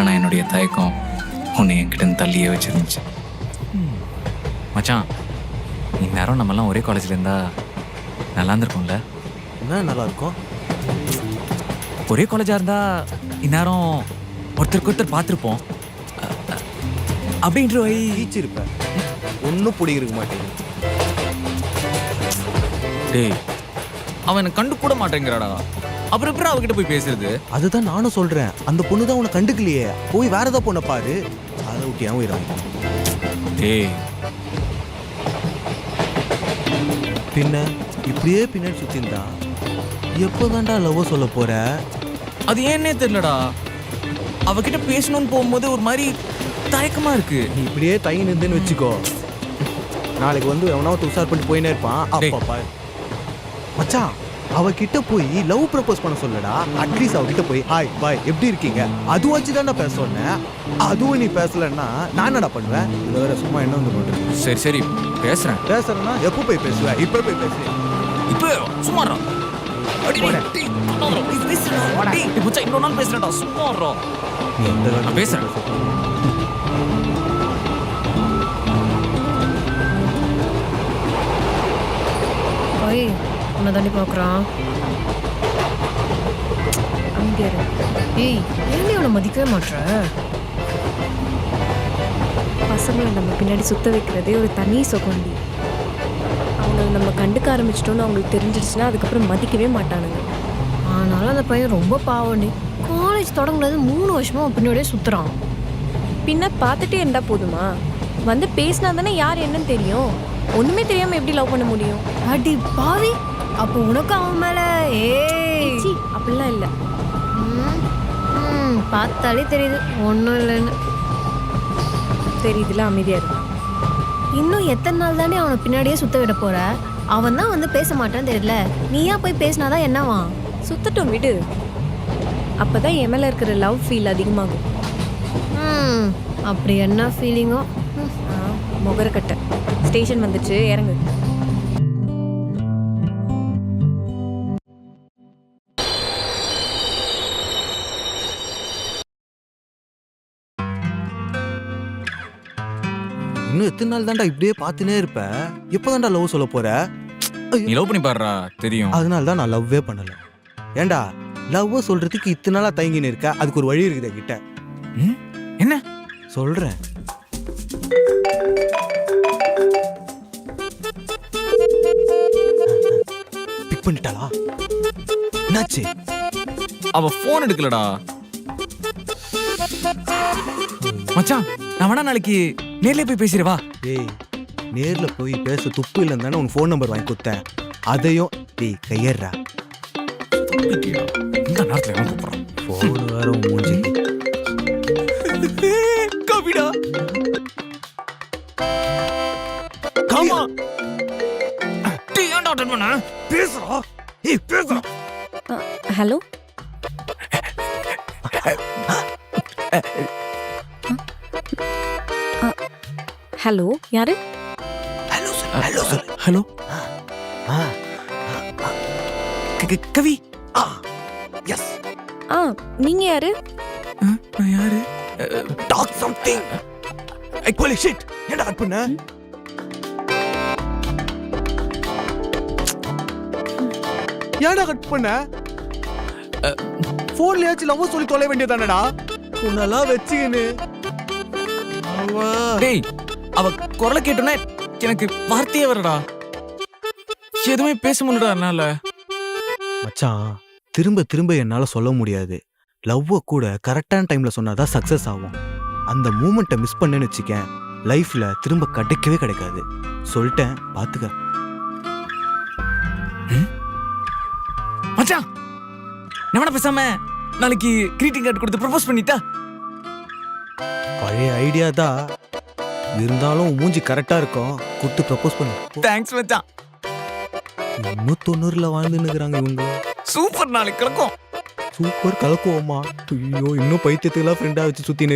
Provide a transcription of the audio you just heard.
ஆனால் என்னுடைய தயக்கம் உன்னை என்கிட்ட தள்ளியே வச்சிருந்துச்சு. மச்சான், இந்நேரம் நம்மலாம் ஒரே காலேஜில் இருந்தா நல்லா இருந்திருக்கும்ல? என்ன நல்லா இருக்கும்? ஒரே காலேஜாக இருந்தா இந்நேரம் ஒருத்தருக்கு ஒருத்தர் பார்த்துருப்போம். அப்படின்ற வை ஈச்சிருப்பேன். ஒன்றும் பிடிக்க மாட்டேங்குது. டேய், அவன் எனக்கு கண்டு கூட மாட்டேங்கிறாடா. அப்புறம் எப்படி அவகிட்ட போய் பேசுறது? அதுதான் நானும் சொல்றேன். அந்த பொண்ணு தான் உன்னை கண்டுக்கலையே, போய் வேற ஏதோ பொண்ணை பாரு. அதை விட்டு ஏன் உயிராங்க? டேய், பின்ன இப்படியே பின்னாடி சுத்திருந்தா எப்போதான்டா லவ் சொல்ல போற? அது ஏன்னே தெரியலடா. அவகிட்ட பேசணும்னு போகும்போது ஒரு மாதிரி தயக்கமா இருக்கு. நீ இப்படியே தயங்கி நின்றுன்னு வச்சுக்கோ, நாளைக்கு வந்து எவனாவது உஷார் பண்ணிட்டு போயினே இருப்பான். அப்பா பாரு மச்சான், அவகிட்ட போய் லவ் ப்ரப்போஸ் பண்ண சொல்லடா. அட்லீஸ்ட் அவகிட்ட போய் ஹாய் பாய் எப்படி இருக்கீங்க அது வச்சு தானே பேச சொன்னேன். அதுவும் நீ பேசலன்னா நான் என்னடா பண்ணுவேன்? இதை வேற சும்மா என்ன வந்து பண்றது? சரி சரி பேசுறேன். பேசுறேன்னா எப்போ போய் பேசுவேன்? இப்போ போய் பேசுவேன். இப்போ சும்மாறா. இன்னொரு நாள் பேசுறேன்டா. சும்மாறா. நீ எந்த நான் பேசுறேன். ஓய், உன்னை தாண்டி பார்க்குறான். அங்கே இரு. ஏய், ஏன் அவனை மதிக்கவே மாட்ற? பசங்களை நம்ம பின்னாடி சுத்த வைக்கிறதே ஒரு தனி சுகண்டி. அவங்க நம்ம கண்டுக்க ஆரம்பிச்சிட்டோன்னு அவங்களுக்கு தெரிஞ்சிடுச்சுன்னா அதுக்கப்புறம் மதிக்கவே மாட்டானுங்க. ஆனாலும் அந்த பையன் ரொம்ப பாவண்டி. காலேஜ் தொடங்குனது 3 வருஷமா அவன் பின்னாடியே சுற்றுறான். பின்ன பார்த்துட்டே இருந்தா போதுமா? வந்து பேசினா தானே யார் என்னன்னு தெரியும். ஒன்றுமே தெரியாமல் எப்படி லவ் பண்ண முடியும்? அடி பாவி, அப்போ உனக்கு அவன் மேலே சி அப்படிலாம் இல்லை. பார்த்தாலே தெரியுது ஒன்றும் இல்லைன்னு. தெரியுதுல, அமைதியாக இருக்கு. இன்னும் எத்தனை நாள் தானே அவனை பின்னாடியே சுத்த விட போற? அவன் தான் வந்து பேச மாட்டான்னு தெரியல. நீயா போய் பேசினாதான் என்னவா? சுத்தட்டும் விடு. அப்போ தான் என் மேலே இருக்கிற லவ் ஃபீல் அதிகமாகும். அப்படி என்ன ஃபீலிங்கோ? முகரக்கட்டை ஸ்டேஷன் வந்துச்சு, இறங்கு. இன்னும் எத்தனை நாள் தான்டா இப்படியே பார்த்துனே இருப்ப? எப்போதான்டா லவ் சொல்ல போற? நீ லவ் பண்ணி பாடுறா, தெரியும். அதனால தான் நான் லவ்வே பண்ணல. ஏண்டா லவ் சொல்றதுக்கு இத்தனை நாளா தயங்கின்னு இருக்க? அதுக்கு ஒரு வழி இருக்குது கிட்ட. என்ன சொல்றேன். பிக் பண்ணிட்டாளா? என்னாச்சு? அவ போன் எடுக்கலடா. மச்சான், நான் வேணா நாளைக்கு நேர்ல போய் பேசிடுவா. டேய், நேர்ல போய் பேச துப்பு இல்லைன்னு தானே உன் ஃபோன் நம்பர் வாங்கி கொடுத்தேன். அதையும் டேய் கையறா. இந்த நேரத்துல எவன் கூப்பிடுறான்? ஃபோன் வேற உன் மூஞ்சிக்கு. கவிடா, காமா டீ ஏன்டா அட்டெண்ட் பண்ண? பேசுறா. ஏய் பேசுறா. ஹலோ, ஹலோ, யாரு? ஹலோ சொல்லு. ஹலோ சொல்லு. ஹலோ கவி. எஸ். நீங்க யாரு? நான் யாரு? Talk something. Holy shit. என்ன கட் பண்ண? ஏன்டா கட் பண்ண? போன்லயாச்சும் லவ் சொல்லி தொலை வேண்டியதானடா. உன்னெல்லாம் வச்சுக்கின்னு டேய், அவ குரலை கேட்டோன்னே எனக்கு வார்த்தையே வரடா. எதுவுமே பேச முடியலடா என்னால. மச்சான், திரும்ப திரும்ப என்னால சொல்ல முடியாது. லவ்வ கூட கரெக்டான டைம்ல சொன்னாதான் சக்சஸ் ஆகும். அந்த மூமெண்ட்டை மிஸ் பண்ணேன்னு வச்சுக்கேன், லைஃப்ல திரும்ப கிடைக்கவே கிடைக்காது. சொல்லிட்டேன், பாத்துக்க. மச்சான், நான் வேணா பேசாம நாளைக்கு கிரீட்டிங் கார்டு கொடுத்து ப்ரப்போஸ் பண்ணிட்டா? பழைய ஐடியா தான் இருந்தாலும் மூஞ்சி கரெக்டா இருக்கும். கொடுத்து ப்ரப்போஸ் பண்ணு. தேங்க்ஸ் மச்சான். இன்னும் 90ல வாழ்ந்துன்னு இருக்கிறாங்க இவங்க. சூப்பர், நாளைக்கு கிளக்கும். சூப்பர் கலக்குவோமா? ஐயோ, இன்னும் பைத்தியத்துக்குலாம் ஃப்ரெண்டா வச்சு சுத்தினு